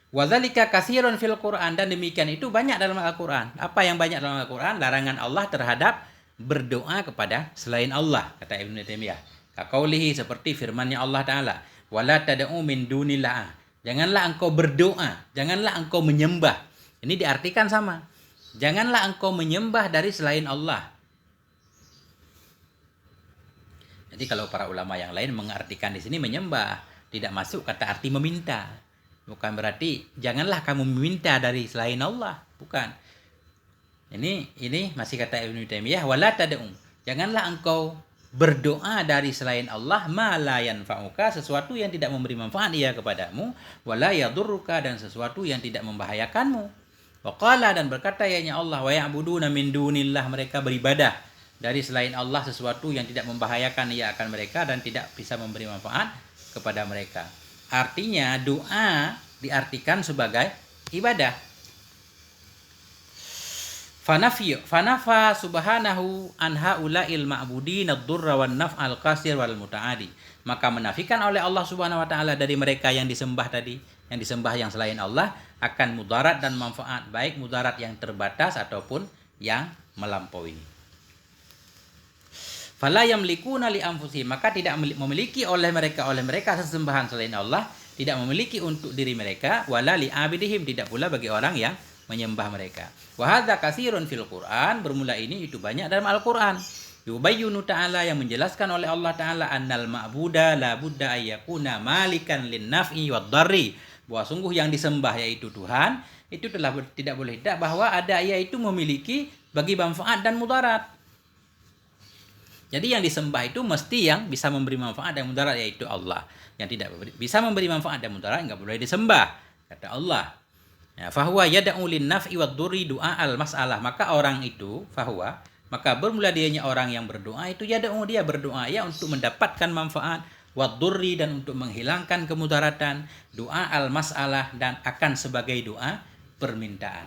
Wa dzalika katsirun fil Qur'an, dan demikian itu banyak dalam Al-Qur'an. Apa yang banyak dalam Al-Qur'an? Larangan Allah terhadap berdoa kepada selain Allah kata Ibnu Taimiyah. Kaqaulihi seperti firman-Nya Allah Taala, wala tad'u min dunillah. Janganlah engkau berdoa, janganlah engkau menyembah. Ini diartikan sama. Janganlah engkau menyembah dari selain Allah. Jadi kalau para ulama yang lain mengartikan di sini menyembah, tidak masuk kata arti meminta. Bukan berarti janganlah kamu meminta dari selain Allah, bukan. Ini masih kata Ibnu Taimiyah, wala tad'u. Janganlah engkau berdoa dari selain Allah ma la yanfa'uka, sesuatu yang tidak memberi manfaat ia kepadamu, wala yadurruka, dan sesuatu yang tidak membahayakanmu. Waqala, dan berkata ianya Allah, wa ya'buduna min dunillah, mereka beribadah dari selain Allah sesuatu yang tidak membahayakan ia akan mereka dan tidak bisa memberi manfaat kepada mereka. Artinya doa diartikan sebagai ibadah. Fanafa subhanahu an haula'il ma'budin ad-durra wan naf'al qasir wal muta'adi. Maka menafikan oleh Allah Subhanahu wa taala dari mereka yang disembah tadi, yang disembah yang selain Allah, akan mudarat dan manfaat, baik mudarat yang terbatas ataupun yang melampaui. Fala yamlikuna li anfusihim, maka tidak memiliki oleh mereka sesembahan selain Allah, tidak memiliki untuk diri mereka, wala li abidihim, tidak pula bagi orang yang menyembah mereka. Wa hadza katsirun fil Qur'an, bermula ini itu banyak dalam Al-Qur'an. Yubayyinu ta'ala, yang menjelaskan oleh Allah Ta'ala, annal ma'buda la budda ayyakuna malikan lin naf'i wad darri, bahwa sungguh yang disembah yaitu Tuhan itu telah tidak boleh tidak bahwa ada yaitu memiliki bagi manfaat dan mudarat. Jadi yang disembah itu mesti yang bisa memberi manfaat dan mudarat yaitu Allah. Yang tidak bisa memberi manfaat dan mudarat enggak boleh disembah, kata Allah. Ya, fahuwa yad'u lin naf'i wad durri du'a al mas'alah, maka orang itu maka bermula dianya orang yang berdoa itu yad'u, dia berdoa ya untuk mendapatkan manfaat, wad-durri, dan untuk menghilangkan kemudaratan, doa al-mas'alah, dan akan sebagai doa permintaan.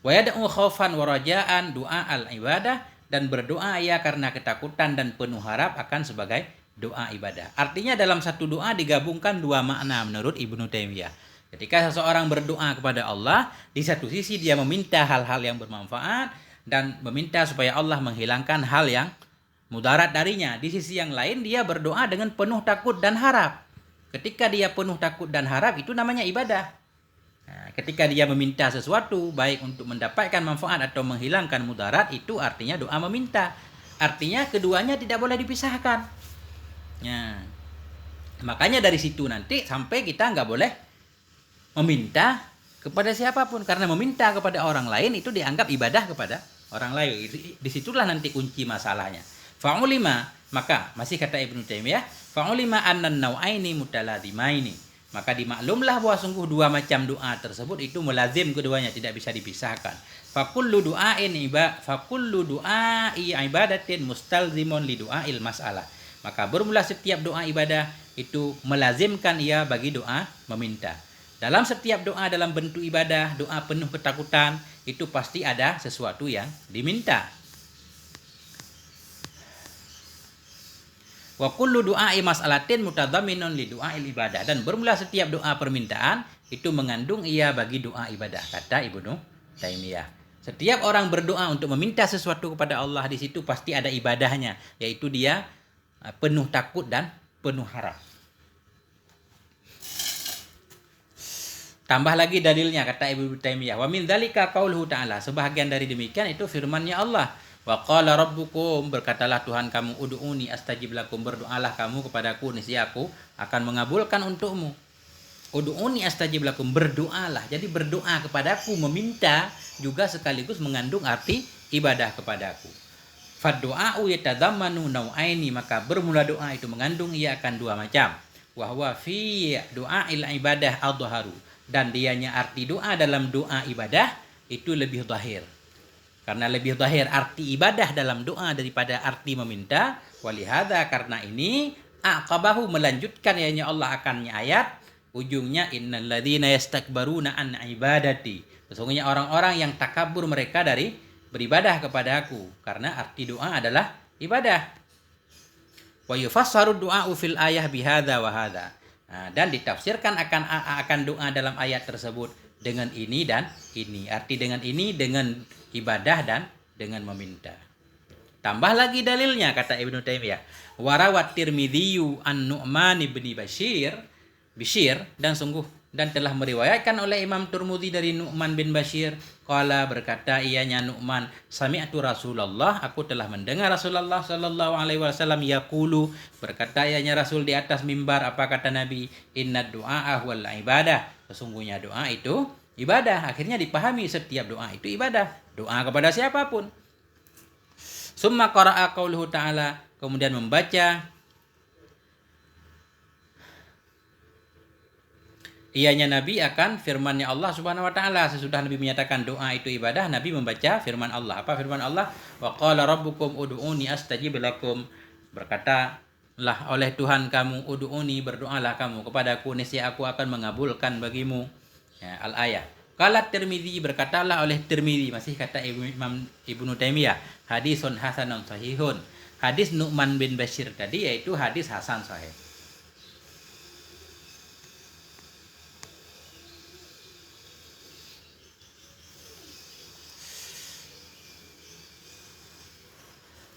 Wa yad'u khaufan wa raja'an, doa al-ibadah, dan berdoa ya karena ketakutan dan penuh harap akan sebagai doa ibadah. Artinya dalam satu doa digabungkan dua makna menurut Ibnu Taimiyah. Ketika seseorang berdoa kepada Allah, di satu sisi dia meminta hal-hal yang bermanfaat dan meminta supaya Allah menghilangkan hal yang mudarat darinya. Di sisi yang lain dia berdoa dengan penuh takut dan harap. Ketika dia penuh takut dan harap itu namanya ibadah. Nah, ketika dia meminta sesuatu baik untuk mendapatkan manfaat atau menghilangkan mudarat, itu artinya doa meminta. Artinya keduanya tidak boleh dipisahkan. Nah, makanya dari situ nanti sampai kita nggak boleh meminta kepada siapapun, karena meminta kepada orang lain itu dianggap ibadah kepada orang lain. Disitulah nanti kunci masalahnya. Fa'ulima, maka masih kata Ibnu Taimiyah, fa'ulima annan nau'aini mutalazimaini. Maka dimaklumlah bahwa sungguh dua macam doa tersebut itu melazim keduanya, tidak bisa dipisahkan. Fakullu du'ain du'ai ibadatin mustalzimun li du'ail mas'alah. Maka bermula setiap doa ibadah itu melazimkan ia bagi doa meminta. Dalam setiap doa dalam bentuk ibadah, doa penuh ketakutan, itu pasti ada sesuatu yang diminta. Wa kullu du'ai mas'alatin mutadhamminun li du'ail ibadah. Dan bermula setiap doa permintaan itu mengandung ia bagi doa ibadah, kata Ibnu Taimiyah. Setiap orang berdoa untuk meminta sesuatu kepada Allah, di situ pasti ada ibadahnya, yaitu dia penuh takut dan penuh harap. Tambah lagi dalilnya, kata Ibnu Taimiyah, wa min dzalika qauluhu ta'ala, sebahagian dari demikian itu firman-Nya Allah. Wa qala rabbukum, berkatalah Tuhan kamu, ud'uni astajib lakum, berdoalah kamu kepadaku, niscaya aku akan mengabulkan untukmu. Ud'uni astajib lakum, berdoalah. Jadi berdoa kepadaku, meminta juga sekaligus mengandung arti ibadah kepadaku. Fad-du'a'u yatadhammanu nau'aini, maka bermula doa itu mengandung ia akan dua macam. Wa huwa fi du'ail ibadah adharu, dan dianya arti doa dalam doa ibadah itu lebih zahir. Karena lebih zahir arti ibadah dalam doa daripada arti meminta. Walihada, karena ini aqabahu, melanjutkan ianya Allah akannya ayat ujungnya, innal ladzina yastakbaruna an ibadati, sesungguhnya orang-orang yang takabur mereka dari beribadah kepadaku, karena arti doa adalah ibadah. Wa yufassaru du'a'u fil ayah bihadza wa hadza. Dan ditafsirkan akan doa dalam ayat tersebut dengan ini dan ini. Arti dengan ini dengan ibadah dan dengan meminta. Tambah lagi dalilnya, kata Ibnu Taimiyah. Warawat Tirmidzi an Nu'man bin Bashir, dan telah meriwayatkan oleh Imam Tirmidzi dari Nu'man bin Bashir, qala, berkata ianya Nu'man, sami'tu Rasulullah, aku telah mendengar Rasulullah sallallahu alaihi wasallam yaqulu, berkata ianya Rasul di atas mimbar, apa kata Nabi? Inna du'a wal ibadah, sesungguhnya doa itu ibadah. Akhirnya dipahami setiap doa itu ibadah, doa kepada siapapun. Summa qara'a qauluhu ta'ala, kemudian membaca ianya Nabi akan firman-Nya Allah Subhanahu wa taala. Sesudah Nabi menyatakan doa itu ibadah, Nabi membaca firman Allah. Apa firman Allah? Wa qala rabbukum ud'uni astajib lakum, berkatalah oleh Tuhan kamu, ud'uni, berdoalah kamu kepadaku, niscaya aku akan mengabulkan bagimu. Ya, al-ayah. Qala Tirmidzi, berkatalah oleh Tirmidzi, masih kata Imam Ibnu Taimiyah, hadisun hasanun sahihun. Hadis Nu'man bin Bashir tadi yaitu hadis hasan sahih.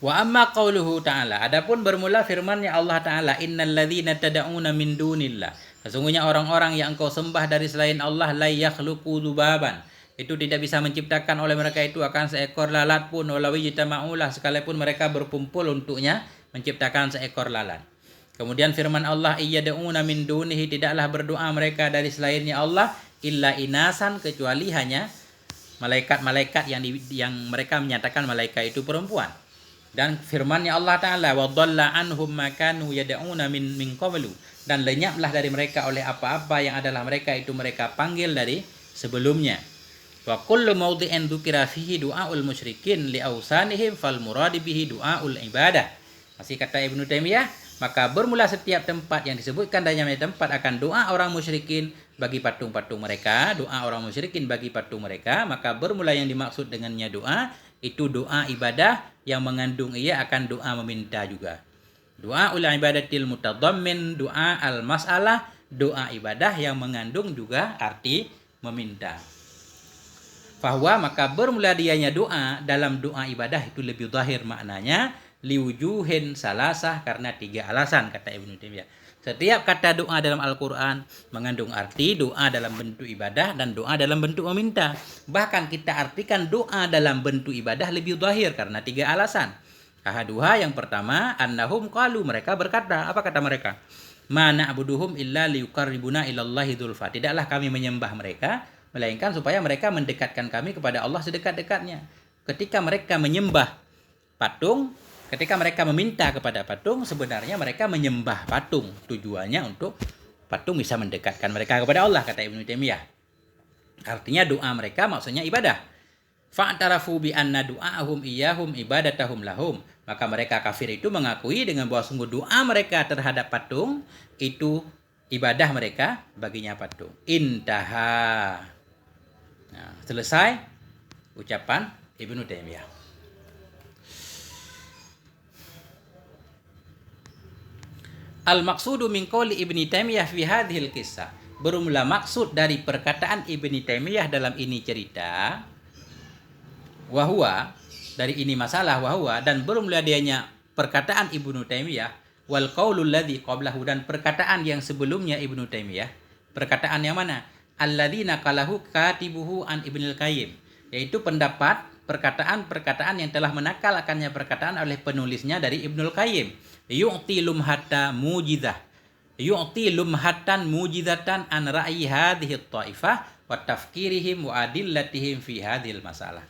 Wa amma qauluhu ta'ala, adapun bermula firman-Nya Allah Ta'ala, innal ladzina tad'una min dunillah, sesungguhnya orang-orang yang engkau sembah dari selain Allah, la yakhluqu dzubaban, itu tidak bisa menciptakan oleh mereka itu akan seekor lalat pun, walau yajtama'ulah, sekalipun mereka berkumpul untuknya menciptakan seekor lalat. Kemudian firman Allah, iyyad'una min dunihi, tidaklah berdoa mereka dari selainnya Allah, illa inasan, kecuali hanya malaikat-malaikat yang mereka menyatakan malaikat itu perempuan. Dan firman-Nya Allah Ta'ala, wa dhalla anhum ma kanu yad'una min qablu, dan lenyaplah dari mereka oleh apa-apa yang adalah mereka itu mereka panggil dari sebelumnya. Wa kullu mawdi'in dzukira fihi du'aul musyrikin li awsanihim fal murad bihi du'aul ibadah. Masih kata Ibnu Taimiyah, maka bermula setiap tempat yang disebutkan dan namanya tempat akan doa orang musyrikin bagi patung-patung mereka, doa orang musyrikin bagi patung mereka, maka bermula yang dimaksud dengannya doa itu doa ibadah yang mengandung ia akan doa meminta juga. Doa ul ibadatil mutadhammin doa al mas'alah, doa ibadah yang mengandung juga arti meminta. Bahwa maka bermula dianya doa dalam doa ibadah itu lebih zahir maknanya, liwujuhin salasah, karena tiga alasan, kata Ibnu Taimiyah. Setiap kata doa dalam Al-Quran mengandung arti doa dalam bentuk ibadah dan doa dalam bentuk meminta. Bahkan kita artikan doa dalam bentuk ibadah lebih zahir karena tiga alasan. Ahaduha, yang pertama, annahum qalu, mereka berkata, apa kata mereka? Ma na'buduhum illa liyuqarribuna ilallahi dzulfa, tidaklah kami menyembah mereka melainkan supaya mereka mendekatkan kami kepada Allah sedekat-dekatnya. Ketika mereka menyembah patung, ketika mereka meminta kepada patung, sebenarnya mereka menyembah patung. Tujuannya untuk patung bisa mendekatkan mereka kepada Allah, kata Ibnu Taimiyah. Artinya doa mereka maksudnya ibadah. Fa'tarafu bi anna du'ahum iyyahum ibadatahum lahum. Maka mereka kafir itu mengakui dengan bahwa sungguh doa mereka terhadap patung itu ibadah mereka baginya patung. Intaha. Nah, selesai ucapan Ibnu Taimiyah. Al-maqsudu min qouli Ibnu Taimiyah fi hadhil kisah. Bermula maksud dari perkataan Ibnu Taimiyah dalam ini cerita, wahwa, dari ini masalah wahwa, dan bermula dianya perkataan Ibnu Taimiyah, wal qaulul ladzi qablahu, dan perkataan yang sebelumnya Ibnu Taimiyah. Perkataan yang mana? Alladzina qalahu katibuhu an Ibnul Qayyim, yaitu pendapat perkataan-perkataan yang telah menakal akannya perkataan oleh penulisnya dari Ibnul Qayyim. Yu'ti lumhata mujizah, yu'ti lumhatan mujizatan an ra'yi hadhihi ta'ifah wa tafkirihim wa adillatihim fi hadhil masalah.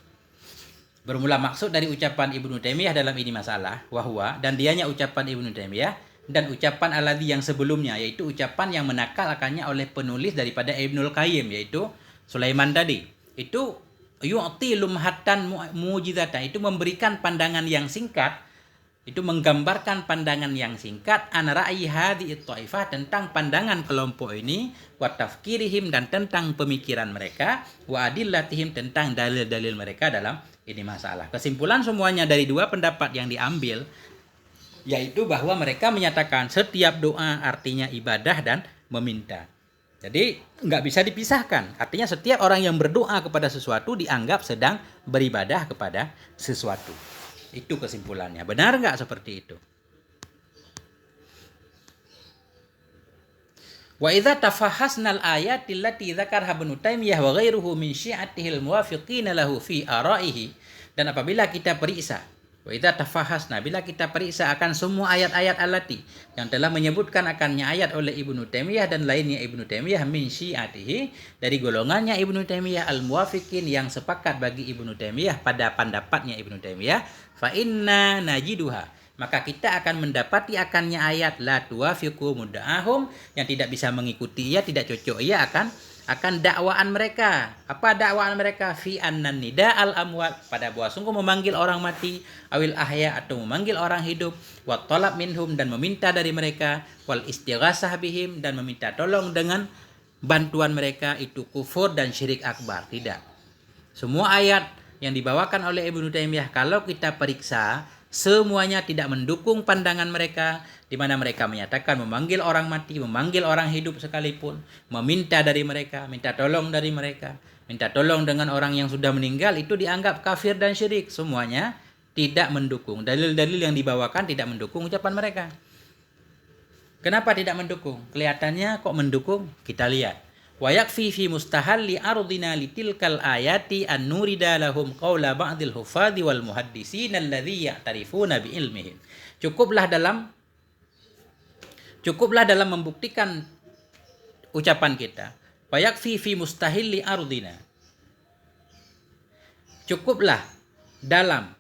Bermula maksud dari ucapan Ibnu Taimiyah dalam ini masalah, wahwa, dan dianya ucapan Ibnu Taimiyah, dan ucapan Al-Ladzi yang sebelumnya, yaitu ucapan yang menakal akannya oleh penulis daripada Ibnul Qayyim, yaitu Sulaiman tadi. Itu yu'ti lumhatan mujizatan, itu memberikan pandangan yang singkat, itu menggambarkan pandangan yang singkat an ra'yi hadhihi ta'ifah, tentang pandangan kelompok ini, wa tafkirihim, dan tentang pemikiran mereka, wa adillatihim, tentang dalil-dalil mereka dalam ini masalah. Kesimpulan semuanya dari dua pendapat yang diambil, yaitu bahwa mereka menyatakan setiap doa artinya ibadah dan meminta. Jadi nggak bisa dipisahkan. Artinya setiap orang yang berdoa kepada sesuatu dianggap sedang beribadah kepada sesuatu. Itu kesimpulannya. Benar nggak seperti itu? Wa idza tafahhasnal ayati allati dzakarha Ibnu Taimiyah wa ghairuhu min syi'atihil muwafiqina lahu fi ara'ihi, dan apabila kita periksa, wa idza tafahhasna, bila kita periksa akan semua ayat-ayat allati yang telah menyebutkan akannya ayat oleh Ibnu Taimiyah dan lainnya Ibnu Taimiyah min syi'atihi, dari golongannya Ibnu Taimiyah al muwafiqin, yang sepakat bagi Ibnu Taimiyah pada pendapatnya Ibnu Taimiyah, fa inna najiduha, maka kita akan mendapati akannya ayat la tuwafiqu mudda'ahum, yang tidak bisa mengikuti ia, tidak cocok ia akan dakwaan mereka. Apa dakwaan mereka? Fi annan nida al amwat, pada bahwa sungguh memanggil orang mati, awil ahya, atau memanggil orang hidup, wa talab minhum, dan meminta dari mereka, wal istighasah bihim, dan meminta tolong dengan bantuan mereka, itu kufur dan syirik akbar. Tidak. Semua ayat yang dibawakan oleh Ibnu Taimiyah, kalau kita periksa, semuanya tidak mendukung pandangan mereka, di mana mereka menyatakan memanggil orang mati, memanggil orang hidup sekalipun, meminta dari mereka, minta tolong dari mereka, minta tolong dengan orang yang sudah meninggal, itu dianggap kafir dan syirik. Semuanya tidak mendukung. Dalil-dalil yang dibawakan tidak mendukung ucapan mereka. Kenapa tidak mendukung? Kelihatannya kok mendukung? Kita lihat. Wa yakfi fi mustahalli ardina litilkal ayati an nurida lahum qawla ba'dil hufadhi wal muhaddisin alladhi ya'tarifuna bi ilmihim. Cukuplah dalam membuktikan ucapan kita. Wa yakfi fi mustahilli ardina. Cukuplah dalam,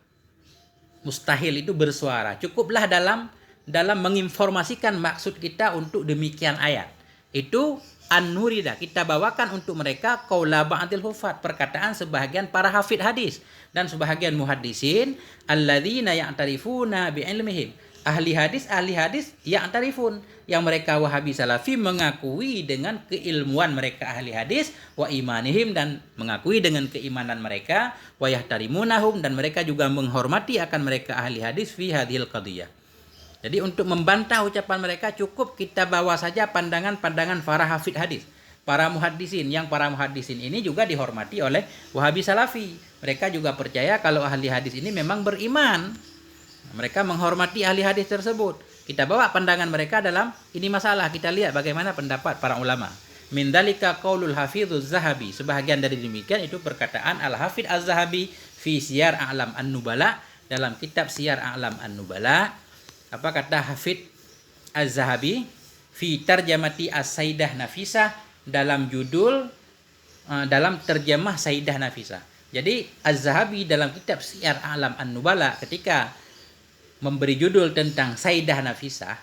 mustahil itu bersuara. Cukuplah dalam menginformasikan maksud kita untuk demikian ayat. Itu an-nurida, kita bawakan untuk mereka qaula ba'dil hufat, perkataan sebahagian para hafid hadis dan sebahagian muhaddisin, alladzina ya'tarifuna bi ilmihim, ahli hadis ya'tarifun, yang mereka Wahabi Salafi mengakui dengan keilmuan mereka ahli hadis, wa imanihim, dan mengakui dengan keimanan mereka, wa yahtarimunahum, dan mereka juga menghormati akan mereka ahli hadis fi hadhil qadhiyah. Jadi untuk membantah ucapan mereka cukup kita bawa saja pandangan-pandangan para hafid hadis, para muhaddisin, yang para muhaddisin ini juga dihormati oleh Wahabi Salafi. Mereka juga percaya kalau ahli hadis ini memang beriman. Mereka menghormati ahli hadis tersebut. Kita bawa pandangan mereka dalam ini masalah. Kita lihat bagaimana pendapat para ulama. Min dzalika qaulul Hafidz Zahabi. Sebahagian dari demikian itu perkataan Al-Hafidz Az-Zahabi fi Siyar A'lam An-Nubala, dalam kitab Siyar A'lam An-Nubala. Apa kata Hafidz Az-Zahabi? Fi tarjamati As-Saidah Nafisah, dalam judul dalam terjemah Sayyidah Nafisah. Jadi Az-Zahabi dalam kitab Syiar A'lam An-Nubala ketika memberi judul tentang Sayyidah Nafisah,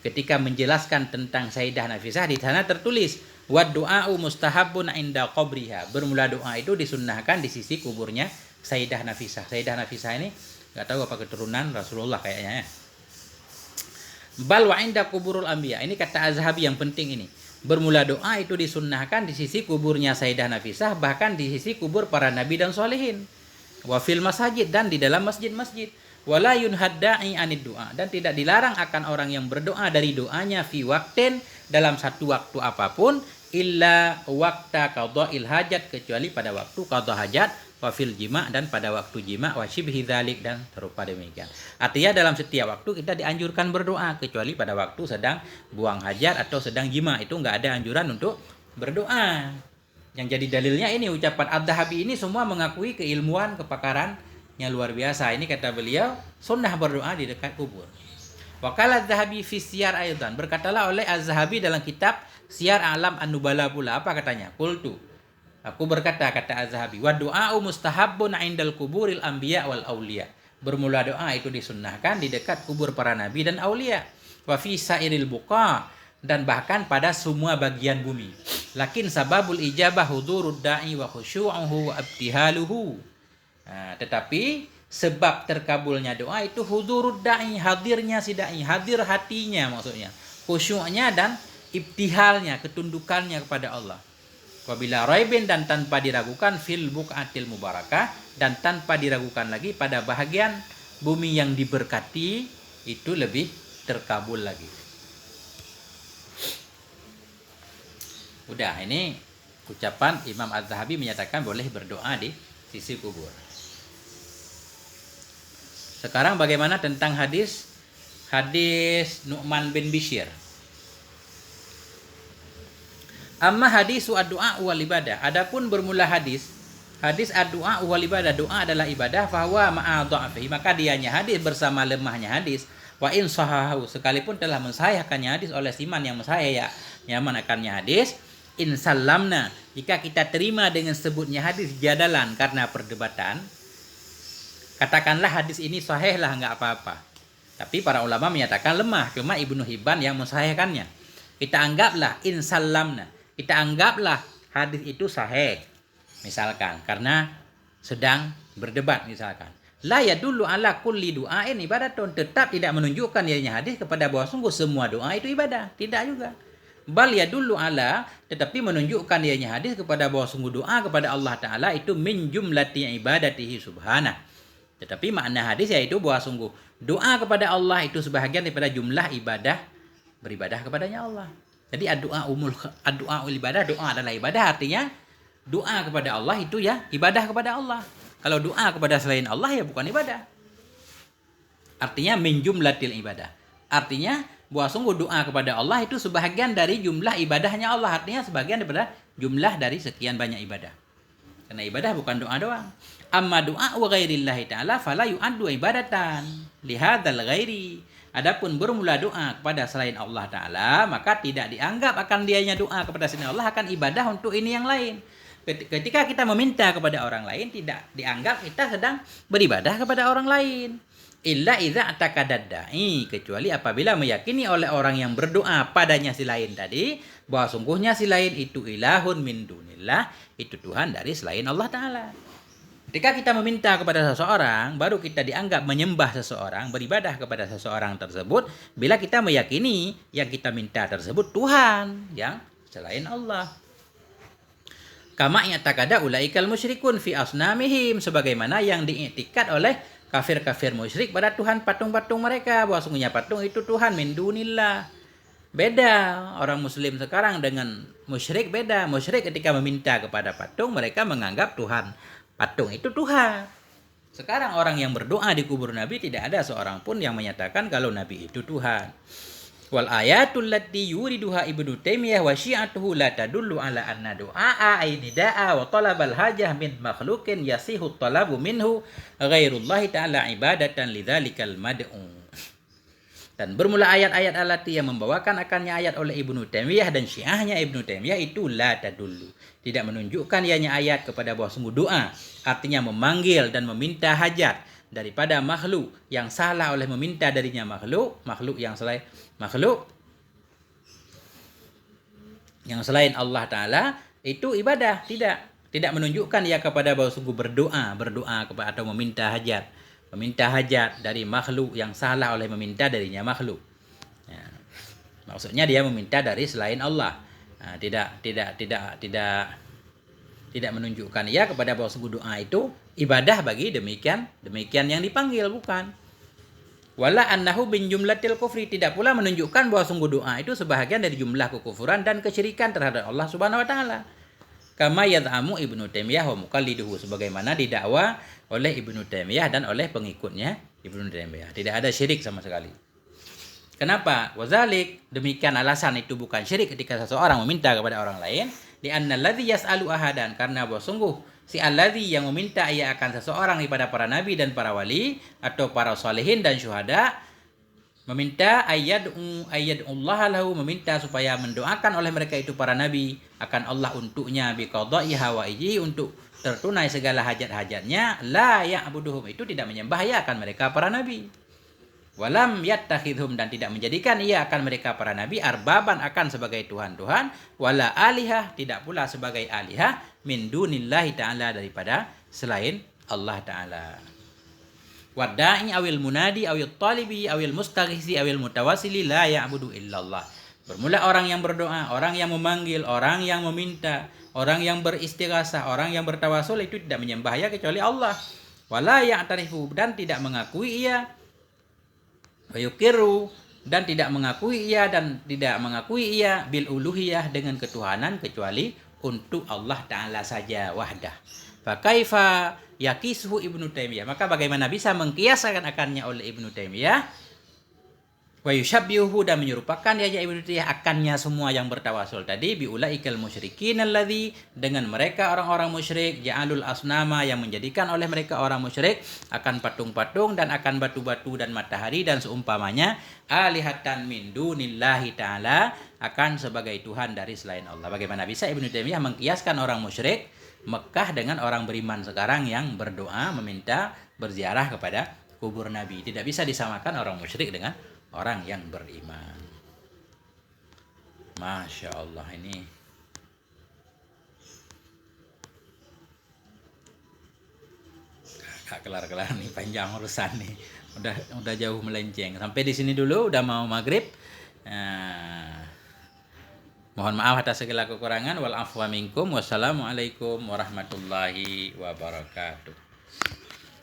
ketika menjelaskan tentang Sayyidah Nafisah, di sana tertulis wa du'a'u mustahabun inda qabriha. Bermula doa itu disunnahkan di sisi kuburnya Sayyidah Nafisah. Sayyidah Nafisah ini enggak tahu apa keturunan Rasulullah kayaknya ya. Bal wa inda kuburul anbiya. Ini kata Az-Zahabi yang penting ini. Bermula doa itu disunnahkan di sisi kuburnya Sayyidah Nafisah, bahkan di sisi kubur para nabi dan solehin. Wa fil masajid, dan di dalam masjid-masjid. Wala yunhad da'i anid doa, dan tidak dilarang akan orang yang berdoa dari doanya fi waktin, dalam satu waktu apapun, illa waqta qadha'il hajat, kecuali pada waktu qadha hajat, wa fil jima', dan pada waktu jima', wa syibhi dzalik, dan serupa demikian. Artinya dalam setiap waktu kita dianjurkan berdoa, kecuali pada waktu sedang buang hajat atau sedang jima', itu enggak ada anjuran untuk berdoa. Yang jadi dalilnya ini ucapan Az-Zahabi ini semua mengakui keilmuan, kepakarannya luar biasa. Ini kata beliau, sunnah berdoa di dekat kubur. Wa qala Az-Zahabi fi Siyar aidan, berkatalah oleh Az-Zahabi dalam kitab Syiar A'lam An-Nubala pula, apa katanya? Qultu, aku berkata, kata Az-Zahabi, wa du'a'u mustahabbun 'indal kuburil anbiya wal auliya. Bermula doa itu disunnahkan di dekat kubur para nabi dan aulia. Wa fi sairil buqa, dan bahkan pada semua bagian bumi. Lakin sababul ijabah hudurud da'i wa khusyu'uhu wa ibtihaluhu. Tetapi sebab terkabulnya doa itu hudurud da'i, hadirnya si da'i, hadir hatinya maksudnya. Khusyu'nya dan ibtihalnya, ketundukannya kepada Allah. Wabila raibin, dan tanpa diragukan fil buqatil mubarakah, dan tanpa diragukan lagi pada bahagian bumi yang diberkati, itu lebih terkabul lagi. Udah, ini ucapan Imam Az-Zahabi menyatakan boleh berdoa di sisi kubur. Sekarang bagaimana tentang hadis Nu'man bin Bishir? Amma hadisu ad-du'a wal ibadah. Adapun bermula hadis ad-du'a wal ibadah, doa adalah ibadah, fahuwa ma'a dha'fihi, maka dianya hadis bersama lemahnya hadis. Wa in sahahu, sekalipun telah mensahihkannya hadis oleh siman yang mensahih, yang menekannya hadis. In salamna, jika kita terima dengan sebutnya hadis jadalan karena perdebatan, katakanlah hadis ini sahih lah, enggak apa-apa. Tapi para ulama menyatakan lemah, cuma Ibnu Hibban yang mensahihkannya. Kita anggaplah in salamna, kita anggaplah hadis itu sahih, misalkan, karena sedang berdebat misalkan. La yadullu ala kulli du'ain ibadatun, tetap tidak menunjukkan dirinya hadis kepada bahwa sungguh semua doa itu ibadah, tidak juga. Bal yadullu ala, tetapi menunjukkan dirinya hadis kepada bahwa sungguh doa kepada Allah Ta'ala itu min jumlati ibadatihi subhanah. Tetapi makna hadis yaitu bahwa sungguh doa kepada Allah itu sebahagian daripada jumlah ibadah, beribadah kepadanya Allah. Jadi ad-du'a ul ibadah, doa adalah ibadah, artinya doa kepada Allah itu ya ibadah kepada Allah. Kalau doa kepada selain Allah ya bukan ibadah. Artinya min jumlatil ibadah. Artinya bahwa sungguh doa kepada Allah itu sebahagian dari jumlah ibadahnya Allah. Artinya sebagian daripada jumlah dari sekian banyak ibadah. Karena ibadah bukan doa doang. Amma doa wa ghairillahi ta'ala fala yu'addu ibadatan lihadzal ghairi. Adapun bermula doa kepada selain Allah Ta'ala, maka tidak dianggap akan dianya doa kepada selain Allah akan ibadah untuk ini yang lain. Ketika kita meminta kepada orang lain, tidak dianggap kita sedang beribadah kepada orang lain. Illa idza atakadad da'i, kecuali apabila meyakini oleh orang yang berdoa padanya si lain tadi, bahwa sungguhnya si lain itu ilahun min dunillah, itu Tuhan dari selain Allah Ta'ala. Ketika kita meminta kepada seseorang, baru kita dianggap menyembah seseorang, beribadah kepada seseorang tersebut, bila kita meyakini yang kita minta tersebut Tuhan yang selain Allah. Kama i'taqada ulaikal musyrikun fi asnamihim, sebagaimana yang diiktikad oleh kafir-kafir musyrik pada Tuhan patung-patung mereka, bahwa sungguhnya patung itu Tuhan min dunillah. Beda orang muslim sekarang dengan musyrik, beda. Musyrik ketika meminta kepada patung, mereka menganggap Tuhan patung itu Tuhan. Sekarang orang yang berdoa di kubur Nabi, tidak ada seorang pun yang menyatakan kalau Nabi itu Tuhan. Wal ayatul lati yuriduha Ibnu Taimiyah wa syi'atuhu la tadullu ala anna du'a ainida'a wa talabal hajah min makhluqin yasihu talabu minhu ghairullahi ta'ala ibadatan lidzalikal mad'u. Dan bermula ayat-ayat alati yang membawakan akannya ayat oleh Ibnu Taimiyah dan syiahnya Ibnu Taimiyah itu la tadullu. Tidak menunjukkan ianya ayat kepada bahwa sungguh doa. Artinya memanggil dan meminta hajat daripada makhluk yang salah oleh meminta darinya makhluk yang selain Allah Ta'ala itu ibadah. Tidak menunjukkan ia kepada bahwa sungguh berdoa kepada atau meminta hajat dari makhluk yang salah oleh meminta darinya makhluk. Ya. Maksudnya dia meminta dari selain Allah. Nah, tidak menunjukkan ia kepada bahwa sungguh doa itu ibadah bagi demikian yang dipanggil, bukan. Wala annahu bin jumlatil kufri, tidak pula menunjukkan bahwa sungguh doa itu sebahagian dari jumlah kekufuran dan kesyirikan terhadap Allah Subhanahu wa taala. Kama yad'amu Ibnu Taimiyah wa muqalliduhu, sebagaimana didakwa oleh Ibnu Taimiyah dan oleh pengikutnya Ibnu Taimiyah. Tidak ada syirik sama sekali. Kenapa? Wazalik, demikian alasan itu bukan syirik ketika seseorang meminta kepada orang lain. Di anna alladzi yas'alu ahadan, karena bahwa sungguh si alladzi yang meminta ia akan seseorang daripada para nabi dan para wali atau para salihin dan syuhada, meminta Allah lahu, meminta supaya mendoakan oleh mereka itu para nabi akan Allah untuknya biqada'i hawaiji, untuk tertunai segala hajat-hajatnya. La ya'buduhum, itu tidak menyembah ia akan mereka para nabi. Walam yattakhidhum, dan tidak menjadikan ia akan mereka para nabi arbaban akan sebagai tuhan-tuhan, wala alihah, tidak pula sebagai alihah, min dunillahi ta'ala, daripada selain Allah Ta'ala. Wada'i awil munadi awil talibi awil mustaghisi awil mutawassili la ya'budu illallah. Bermula orang yang berdoa, orang yang memanggil, orang yang meminta, orang yang beristighasah, orang yang bertawasul itu tidak menyembah ia kecuali Allah. Wala ya'tarifu, dan tidak mengakui ia, wa yuqiru, dan tidak mengakui ia bil uluhiyah, dengan ketuhanan kecuali untuk Allah Ta'ala saja wahdah. Fakaifa yakisuhu Ibnu Taimiyah, maka bagaimana bisa mengkiaskan akannya oleh Ibnu Taimiyah, wa yushabbihu, dan menyerupakan dia Ibnu Taimiyah akannya semua yang bertawasul tadi, biulaikal musyrikin alladzi, dengan mereka orang-orang musyrik, ja'alul asnama, yang menjadikan oleh mereka orang musyrik akan patung-patung dan akan batu-batu dan matahari dan seumpamanya, alihatan min dunillahi ta'ala, akan sebagai Tuhan dari selain Allah. Bagaimana bisa Ibnu Taimiyah mengkiaskan orang musyrik Mekah dengan orang beriman sekarang yang berdoa, meminta, berziarah kepada kubur Nabi? Tidak bisa disamakan orang musyrik dengan orang yang beriman. Masya Allah, ini gak kelar-kelar nih, panjang urusan nih. Udah jauh melenceng. Sampai di sini dulu, udah mau maghrib. Mohon maaf atas segala kekurangan. Wal afwa minkum. Wassalamualaikum warahmatullahi wabarakatuh.